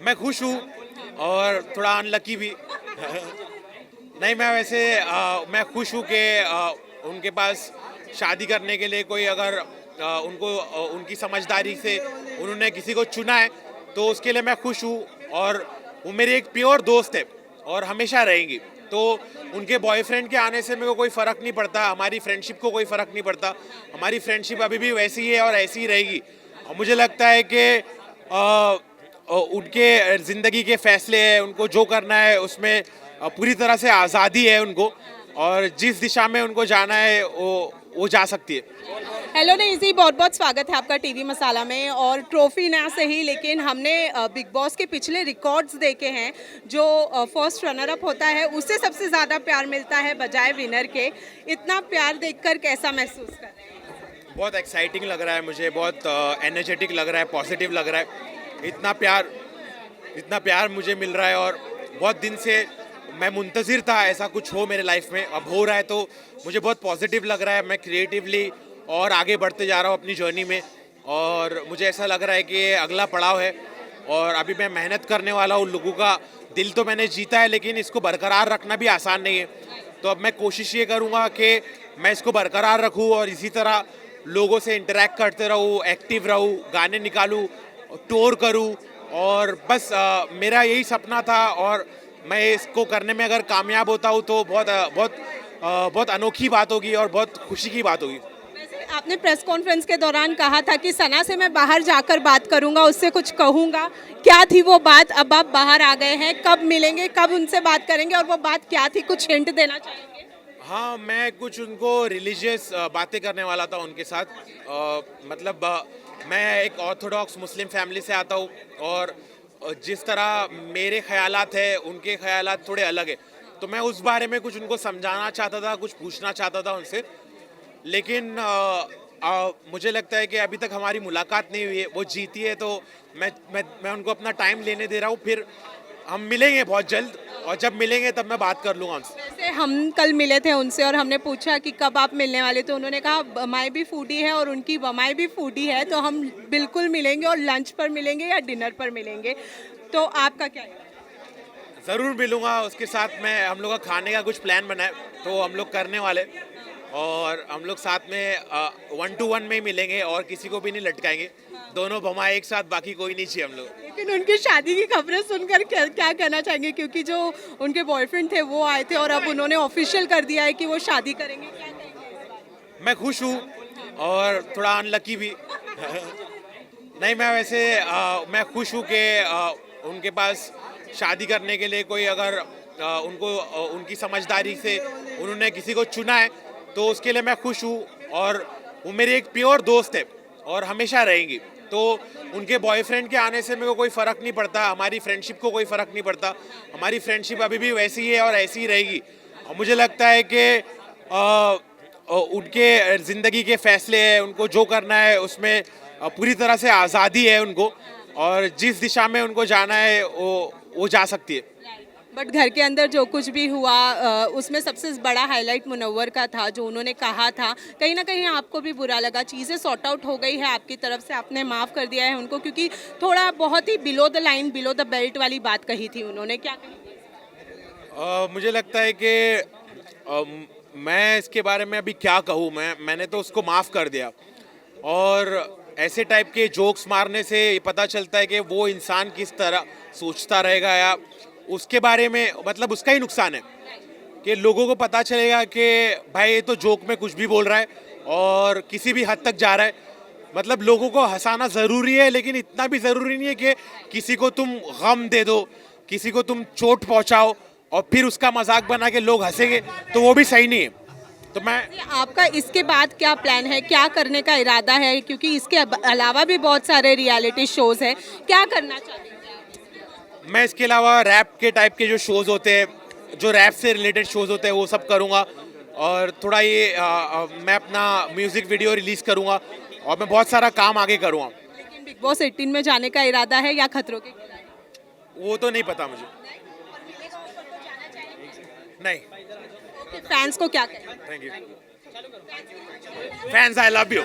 मैं खुश हूँ और थोड़ा अनलकी भी। नहीं, मैं वैसे मैं खुश हूँ कि उनके पास शादी करने के लिए कोई अगर उनकी समझदारी से उन्होंने किसी को चुना है तो उसके लिए मैं खुश हूँ। और वो मेरी एक प्योर दोस्त है और हमेशा रहेंगी। तो उनके बॉयफ्रेंड के आने से मेरे को कोई फ़र्क नहीं पड़ता, हमारी फ्रेंडशिप को कोई फ़र्क नहीं पड़ता। हमारी फ्रेंडशिप अभी भी वैसी ही है और ऐसी ही रहेगी। और मुझे लगता है कि उनके ज़िंदगी के फैसले हैं, उनको जो करना है उसमें पूरी तरह से आज़ादी है उनको, और जिस दिशा में उनको जाना है वो जा सकती है। हेलो नेजी, बहुत बहुत स्वागत है आपका टीवी मसाला में। और ट्रॉफी ना सही, लेकिन हमने बिग बॉस के पिछले रिकॉर्ड्स देखे हैं। जो फर्स्ट रनर अप होता है उससे सबसे ज़्यादा प्यार मिलता है बजाय विनर के। इतना प्यार देखकर कैसा महसूस कर रहे हैं? बहुत एक्साइटिंग लग रहा है मुझे, बहुत एनर्जेटिक लग रहा है, पॉजिटिव लग रहा है। इतना प्यार मुझे मिल रहा है और बहुत दिन से मैं मुंतज़िर था ऐसा कुछ हो मेरे लाइफ में, अब हो रहा है तो मुझे बहुत पॉजिटिव लग रहा है। मैं क्रिएटिवली और आगे बढ़ते जा रहा हूँ अपनी जर्नी में, और मुझे ऐसा लग रहा है कि ये अगला पड़ाव है और अभी मैं मेहनत करने वाला हूँ। लोगों का दिल तो मैंने जीता है, लेकिन इसको बरकरार रखना भी आसान नहीं है। तो अब मैं कोशिश ये करूँगा कि मैं इसको बरकरार रखूँ और इसी तरह लोगों से इंटरेक्ट करते रहूँ, एक्टिव रहूँ, गाने निकालूँ, टूर करूँ। और बस मेरा यही सपना था, और मैं इसको करने में अगर कामयाब होता हूँ तो बहुत अनोखी बात होगी और बहुत खुशी की बात होगी। वैसे आपने प्रेस कॉन्फ्रेंस के दौरान कहा था कि सना से मैं बाहर जाकर बात करूंगा, उससे कुछ कहूंगा। क्या थी वो बात? अब आप बाहर आ गए हैं, कब मिलेंगे, कब उनसे बात करेंगे, और वो बात क्या थी? कुछ हिंट देना चाहेंगे? हाँ, मैं कुछ उनको रिलीजियस बातें करने वाला था उनके साथ। मतलब मैं एक ऑर्थोडॉक्स मुस्लिम फैमिली से आता हूँ, और जिस तरह मेरे ख्यालात है उनके ख्यालात थोड़े अलग है। तो मैं उस बारे में कुछ उनको समझाना चाहता था, कुछ पूछना चाहता था उनसे। लेकिन मुझे लगता है कि अभी तक हमारी मुलाकात नहीं हुई है। वो जीती है तो मैं उनको अपना टाइम लेने दे रहा हूँ। फिर हम मिलेंगे बहुत जल्द, और जब मिलेंगे तब मैं बात कर लूँगा उनसे। वैसे हम कल मिले थे उनसे और हमने पूछा कि कब आप मिलने वाले, तो उन्होंने कहा बमाई भी फूडी है और उनकी बमाई भी फूडी है, तो हम बिल्कुल मिलेंगे। और लंच पर मिलेंगे या डिनर पर मिलेंगे? तो आपका क्या है? ज़रूर मिलूंगा उसके साथ। मैं हम लोग का खाने का कुछ प्लान बना है तो हम लोग करने वाले, और हम लोग साथ में 1 to 1 में ही मिलेंगे और किसी को भी नहीं लटकाएंगे। दोनों भमा एक साथ, बाकी कोई नहीं चाहिए हम लोग। लेकिन उनकी शादी की खबरें सुनकर क्या क्या कहना चाहेंगे? क्योंकि जो उनके बॉयफ्रेंड थे वो आए थे और अब उन्होंने ऑफिशियल कर दिया है कि वो शादी करेंगे। क्या कहेंगे इस बारे मैं खुश हूँ और थोड़ा अनलकी भी। नहीं, मैं वैसे मैं खुश हूँ कि उनके पास शादी करने के लिए कोई अगर उनकी समझदारी से उन्होंने किसी को चुना है तो उसके लिए मैं खुश हूँ। और वो मेरी एक प्योर दोस्त है और हमेशा रहेंगी। तो उनके बॉयफ्रेंड के आने से मेरे को कोई फ़र्क नहीं पड़ता, हमारी फ्रेंडशिप को कोई फ़र्क नहीं पड़ता। हमारी फ्रेंडशिप अभी भी वैसी ही है और ऐसी ही रहेगी। और मुझे लगता है कि उनके ज़िंदगी के फैसले हैं, उनको जो करना है उसमें पूरी तरह से आज़ादी है उनको, और जिस दिशा में उनको जाना है वो जा सकती है। में? बट घर के अंदर जो कुछ भी हुआ उसमें सबसे बड़ा हाईलाइट मुनव्वर का था, जो उन्होंने कहा था। कहीं ना कहीं आपको भी बुरा लगा? चीज़ें सॉर्ट आउट हो गई है आपकी तरफ से, आपने माफ़ कर दिया है उनको? क्योंकि थोड़ा बहुत ही below the line, below the belt वाली बात कही थी उन्होंने। क्या कही? मुझे लगता है कि मैं इसके बारे में अभी क्या कहूँ। मैंने तो उसको माफ़ कर दिया, और ऐसे टाइप के जोक्स मारने से ये पता चलता है कि वो इंसान किस तरह सोचता रहेगा, या उसके बारे में मतलब उसका ही नुकसान है कि लोगों को पता चलेगा कि भाई ये तो जोक में कुछ भी बोल रहा है और किसी भी हद तक जा रहा है। मतलब लोगों को हंसाना ज़रूरी है, लेकिन इतना भी ज़रूरी नहीं है कि किसी को तुम गम दे दो, किसी को तुम चोट पहुंचाओ और फिर उसका मजाक बना के लोग हंसेंगे, तो वो भी सही नहीं है। तो मैं आपका इसके बाद क्या प्लान है, क्या करने का इरादा है? क्योंकि इसके अलावा भी बहुत सारे रियलिटी शोज हैं, क्या करना चाहते हैं? मैं इसके अलावा रैप के टाइप के जो शोज़ होते हैं, जो रैप से रिलेटेड शोज़ होते हैं, वो सब करूँगा। और थोड़ा ये मैं अपना म्यूज़िक वीडियो रिलीज़ करूँगा, और मैं बहुत सारा काम आगे करूँगा। लेकिन बिग बॉस 18 में जाने का इरादा है या खतरों के खिलाड़ी? वो तो नहीं पता मुझे। नहीं। फैंस को क्या कहें? Thank you fans, I love you.